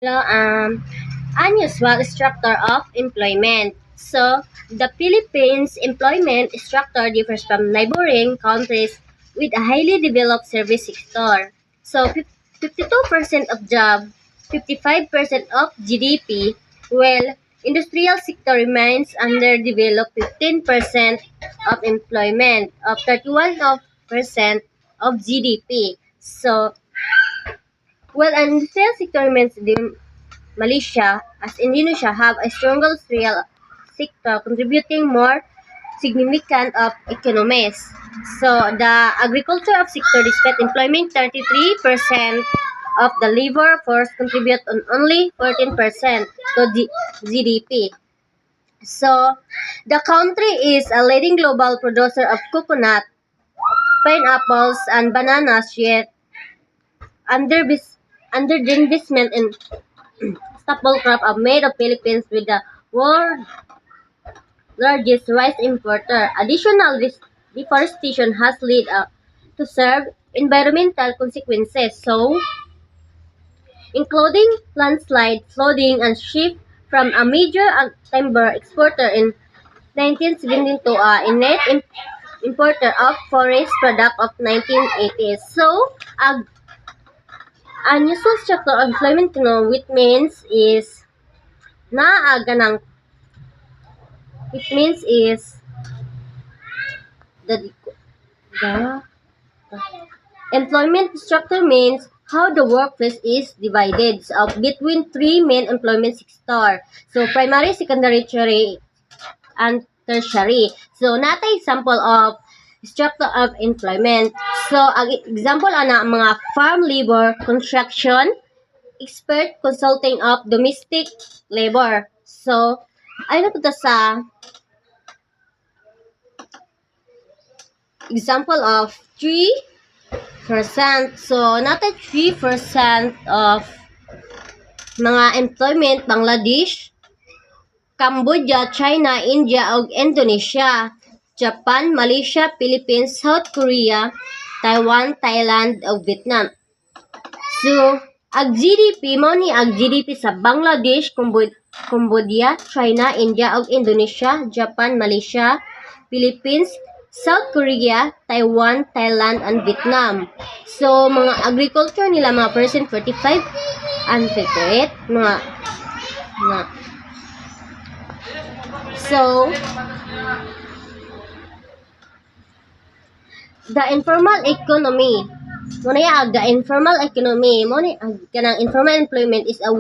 Unusual structure of employment. So, the Philippines employment structure differs from neighboring countries with a highly developed service sector. So, 52% of job, 55% of GDP, while industrial sector remains underdeveloped 15% of employment of 31% of GDP. So, while industrial sector remains Malaysia, as Indonesia have a stronger industrial sector contributing more significant of economies. So the agriculture of sector despite employment 33% of the labor force contribute on only 14% to GDP. So the country is a leading global producer of coconut, pineapples, and bananas, yet under under the investment in staple crop are made of Philippines with the world largest rice importer. Additional deforestation has led to serve environmental consequences, so including landslide, flooding, and shift from a major timber exporter in 1970 to a net importer of forest product of 1980s. So, a unusual structure of employment which means is na ganang which means is the the employment structure means how the workplace is divided between three main employment sectors. So, primary, secondary, tertiary, and tertiary. So, nata example of structure of employment. So, ang example ana mga farm labor, construction, expert consulting of domestic labor. So, ay na sa example of 3%. So, nata 3% of mga employment Bangladesh, Cambodia, China, India, ug Indonesia, Japan, Malaysia, Philippines, South Korea, Taiwan, Thailand, ug Vietnam. So, ang GDP mo ni ang GDP sa Bangladesh, Cambodia, China, India, ug Indonesia, Japan, Malaysia, Philippines, South Korea, Taiwan, Thailand, and Vietnam. So, mga agriculture nila, mga percent 45 and 58, mga so, the informal economy. Muna the informal economy, muna kanang informal employment is a